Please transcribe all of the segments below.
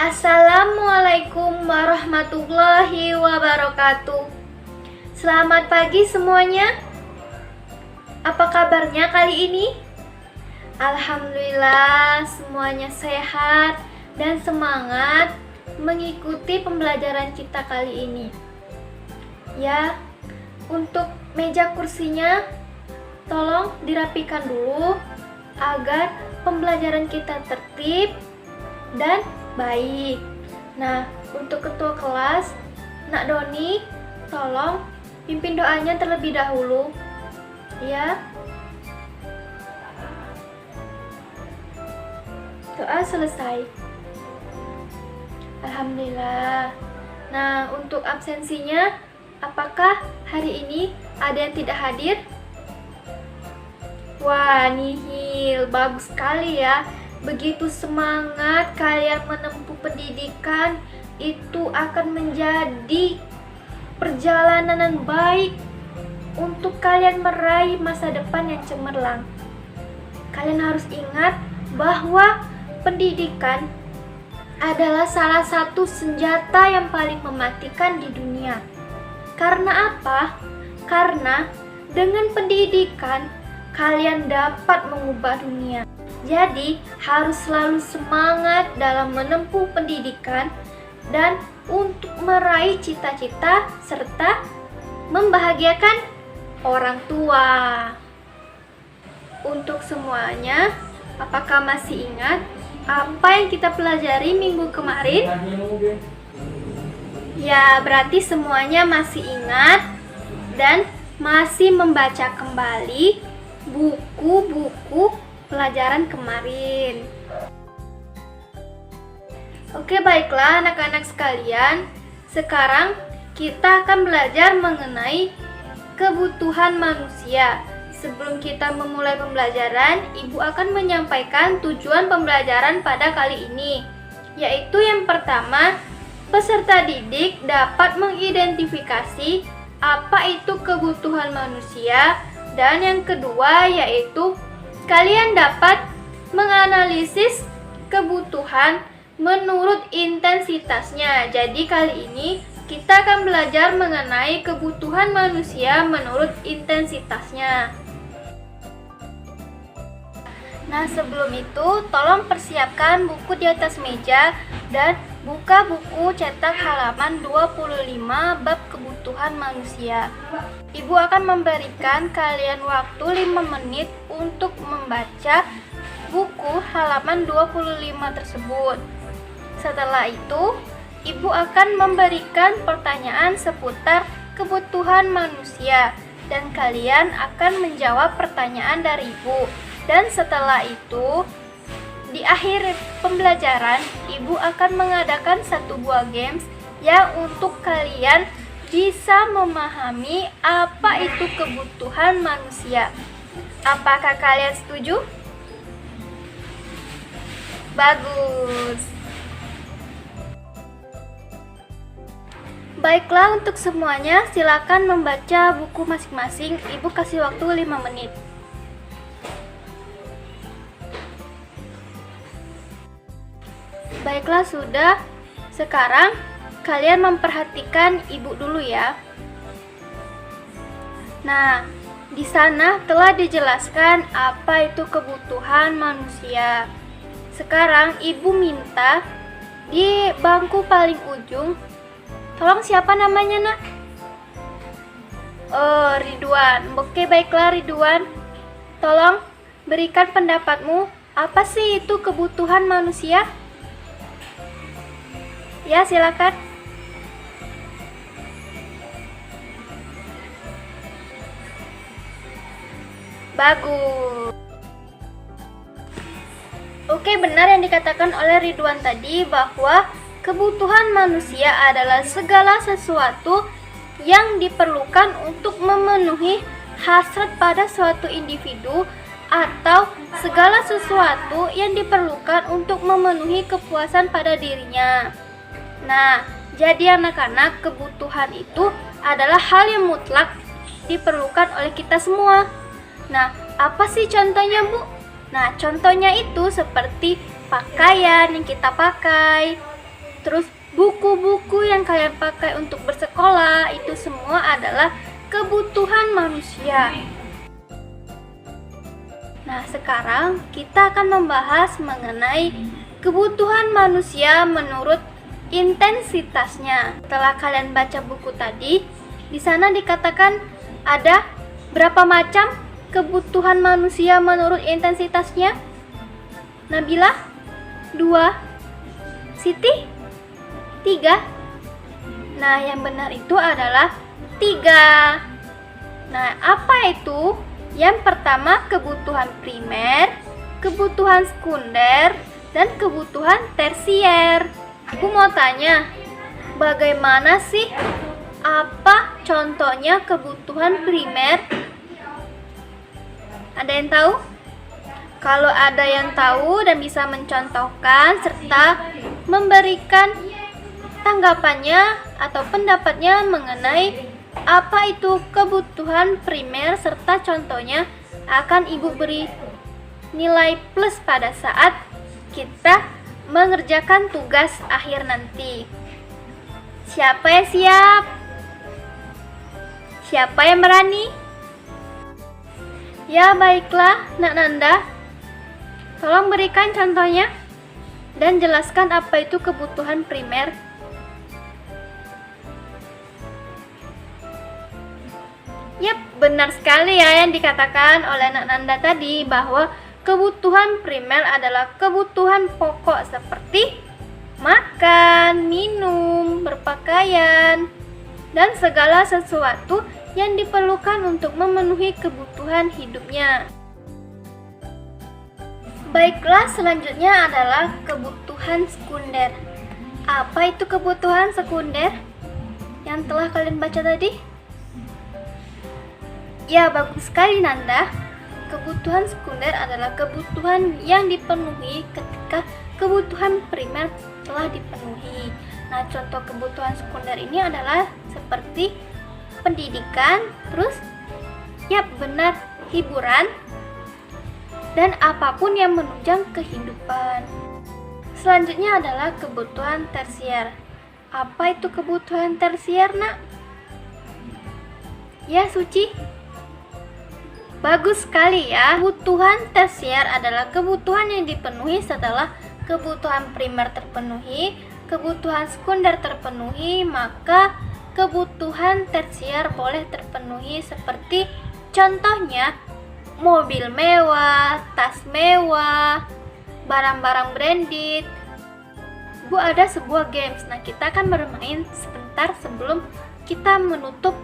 Assalamualaikum warahmatullahi wabarakatuh. Selamat pagi semuanya. Apa kabarnya kali ini? Alhamdulillah semuanya sehat dan semangat mengikuti pembelajaran kita kali ini. Ya, untuk meja kursinya tolong dirapikan dulu agar pembelajaran kita tertib dan baik. Nah, untuk ketua kelas, Nak Doni, tolong pimpin doanya terlebih dahulu. Ya. Doa selesai. Alhamdulillah. Nah, untuk absensinya, apakah hari ini ada yang tidak hadir? Wah, nihil. Bagus sekali ya. Begitu semangat kalian menempuh pendidikan, itu akan menjadi perjalanan yang baik untuk kalian meraih masa depan yang cemerlang. Kalian harus ingat bahwa pendidikan adalah salah satu senjata yang paling mematikan di dunia. Karena apa? Karena dengan pendidikan kalian dapat mengubah dunia. Jadi, harus selalu semangat dalam menempuh pendidikan dan untuk meraih cita-cita serta membahagiakan orang tua. Untuk semuanya, apakah masih ingat apa yang kita pelajari minggu kemarin? Ya, berarti semuanya masih ingat dan masih membaca kembali buku-buku pelajaran kemarin. Oke, baiklah anak-anak sekalian. Sekarang kita akan belajar mengenai kebutuhan manusia. Sebelum kita memulai pembelajaran, Ibu akan menyampaikan tujuan pembelajaran pada kali ini, yaitu yang pertama, peserta didik dapat mengidentifikasi apa itu kebutuhan manusia, dan yang kedua yaitu kalian dapat menganalisis kebutuhan menurut intensitasnya. Jadi kali ini kita akan belajar mengenai kebutuhan manusia menurut intensitasnya. Nah, sebelum itu tolong persiapkan buku di atas meja dan buka buku cetak halaman 25 bab kebutuhan manusia. Ibu akan memberikan kalian waktu 5 menit untuk membaca buku halaman 25 tersebut. Setelah itu, Ibu akan memberikan pertanyaan seputar kebutuhan manusia dan kalian akan menjawab pertanyaan dari Ibu. Dan setelah itu, di akhir pembelajaran, Ibu akan mengadakan satu buah games yang untuk kalian bisa memahami apa itu kebutuhan manusia. Apakah kalian setuju? Bagus. Baiklah, untuk semuanya silakan membaca buku masing-masing. Ibu kasih waktu 5 menit. Baiklah, sudah. Sekarang kalian memperhatikan Ibu dulu ya. Nah, di sana telah dijelaskan apa itu kebutuhan manusia. Sekarang Ibu minta di bangku paling ujung, tolong siapa namanya, Nak? Oh, Ridwan. Oke, baiklah Ridwan. Tolong berikan pendapatmu. Apa sih itu kebutuhan manusia? Ya, silakan. Bagus. Oke, benar yang dikatakan oleh Ridwan tadi bahwa kebutuhan manusia adalah segala sesuatu yang diperlukan untuk memenuhi hasrat pada suatu individu atau segala sesuatu yang diperlukan untuk memenuhi kepuasan pada dirinya. Nah, jadi anak-anak, kebutuhan itu adalah hal yang mutlak diperlukan oleh kita semua. Nah, apa sih contohnya, Bu? Nah, contohnya itu seperti pakaian yang kita pakai, Terus buku-buku yang kalian pakai untuk bersekolah, itu semua adalah kebutuhan manusia. Nah, sekarang kita akan membahas mengenai kebutuhan manusia menurut intensitasnya. Setelah kalian baca buku tadi, di sana dikatakan ada berapa macam kebutuhan manusia menurut intensitasnya? Nabila? 2. Siti? 3. Nah, yang benar itu adalah 3. Nah, apa itu? Yang pertama kebutuhan primer, kebutuhan sekunder, dan kebutuhan tersier. Aku mau tanya, bagaimana sih? Apa contohnya kebutuhan primer? Ada yang tahu? Kalau ada yang tahu dan bisa mencontohkan serta memberikan tanggapannya atau pendapatnya mengenai apa itu kebutuhan primer serta contohnya, akan Ibu beri nilai plus pada saat kita mengerjakan tugas akhir nanti. Siapa yang siap? Siapa yang berani? Ya baiklah, Nak Nanda. Tolong berikan contohnya dan jelaskan apa itu kebutuhan primer. Yap, benar sekali ya yang dikatakan oleh Nak Nanda tadi, bahwa kebutuhan primer adalah kebutuhan pokok seperti makan, minum, berpakaian, dan segala sesuatu yang diperlukan untuk memenuhi kebutuhan hidupnya. Baiklah, selanjutnya adalah kebutuhan sekunder. Apa itu kebutuhan sekunder yang telah kalian baca tadi? Ya, bagus sekali Nanda. Kebutuhan sekunder adalah kebutuhan yang dipenuhi ketika kebutuhan primer telah dipenuhi. Nah, contoh kebutuhan sekunder ini adalah seperti pendidikan, terus ya benar, hiburan, dan apapun yang menunjang kehidupan. Selanjutnya adalah kebutuhan tersier. Apa itu kebutuhan tersier, Nak? Ya, Suci? Bagus sekali ya. Kebutuhan tersier adalah kebutuhan yang dipenuhi setelah kebutuhan primer terpenuhi, kebutuhan sekunder terpenuhi, maka kebutuhan tersier boleh terpenuhi, seperti contohnya mobil mewah, tas mewah, barang-barang branded. Bu, ada sebuah games. Nah, kita akan bermain sebentar sebelum kita menutup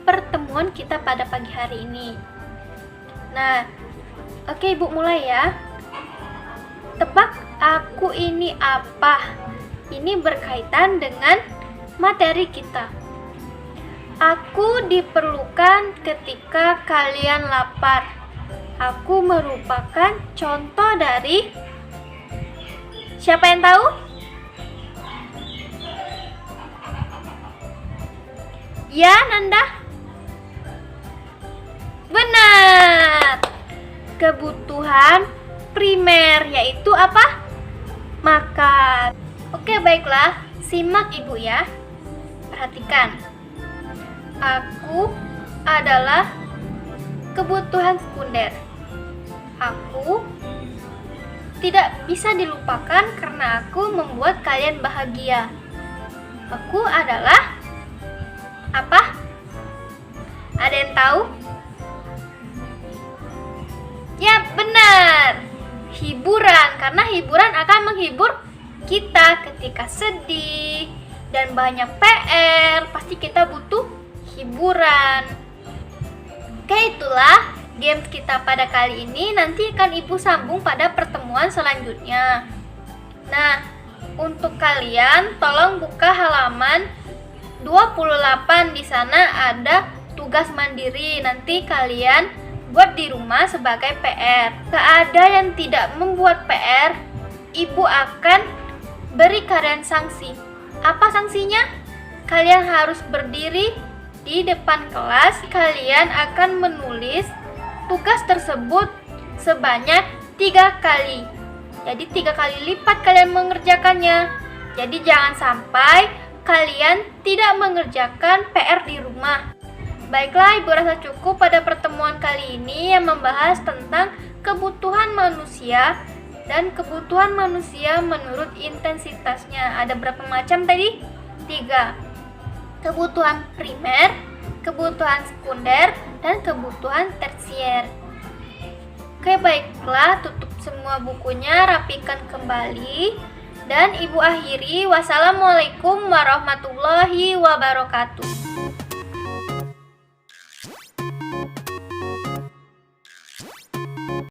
pertemuan kita pada pagi hari ini. Nah, oke Ibu mulai ya. Tebak aku ini apa? Ini berkaitan dengan materi kita. Aku diperlukan ketika kalian lapar. Aku merupakan contoh dari... Siapa yang tahu? Ya, Nanda? Benar. Kebutuhan primer yaitu apa? Makan. Oke, baiklah. Simak Ibu ya. Perhatikan. Aku adalah kebutuhan sekunder. Aku tidak bisa dilupakan karena aku membuat kalian bahagia. Aku adalah apa? Ada yang tahu? Ya, benar. Hiburan, karena hiburan akan menghibur kita ketika sedih dan banyak PR, pasti kita butuh hiburan. Oke, itulah games kita pada kali ini. Nanti akan Ibu sambung pada pertemuan selanjutnya. Nah, untuk kalian tolong buka halaman 28. Di sana ada tugas mandiri. Nanti kalian buat di rumah sebagai PR. Gak ada yang tidak membuat PR, Ibu akan beri kalian sanksi. Apa sanksinya? Kalian harus berdiri di depan kelas. Kalian akan menulis tugas tersebut sebanyak 3 kali. Jadi 3 kali lipat kalian mengerjakannya. Jadi jangan sampai kalian tidak mengerjakan PR di rumah. Baiklah, Ibu rasa cukup pada pertemuan kali ini yang membahas tentang kebutuhan manusia dan kebutuhan manusia menurut intensitasnya. Ada berapa macam tadi? 3. Kebutuhan primer, kebutuhan sekunder, dan kebutuhan tersier. Oke, baiklah, tutup semua bukunya, rapikan kembali. Dan Ibu akhiri, wassalamualaikum warahmatullahi wabarakatuh.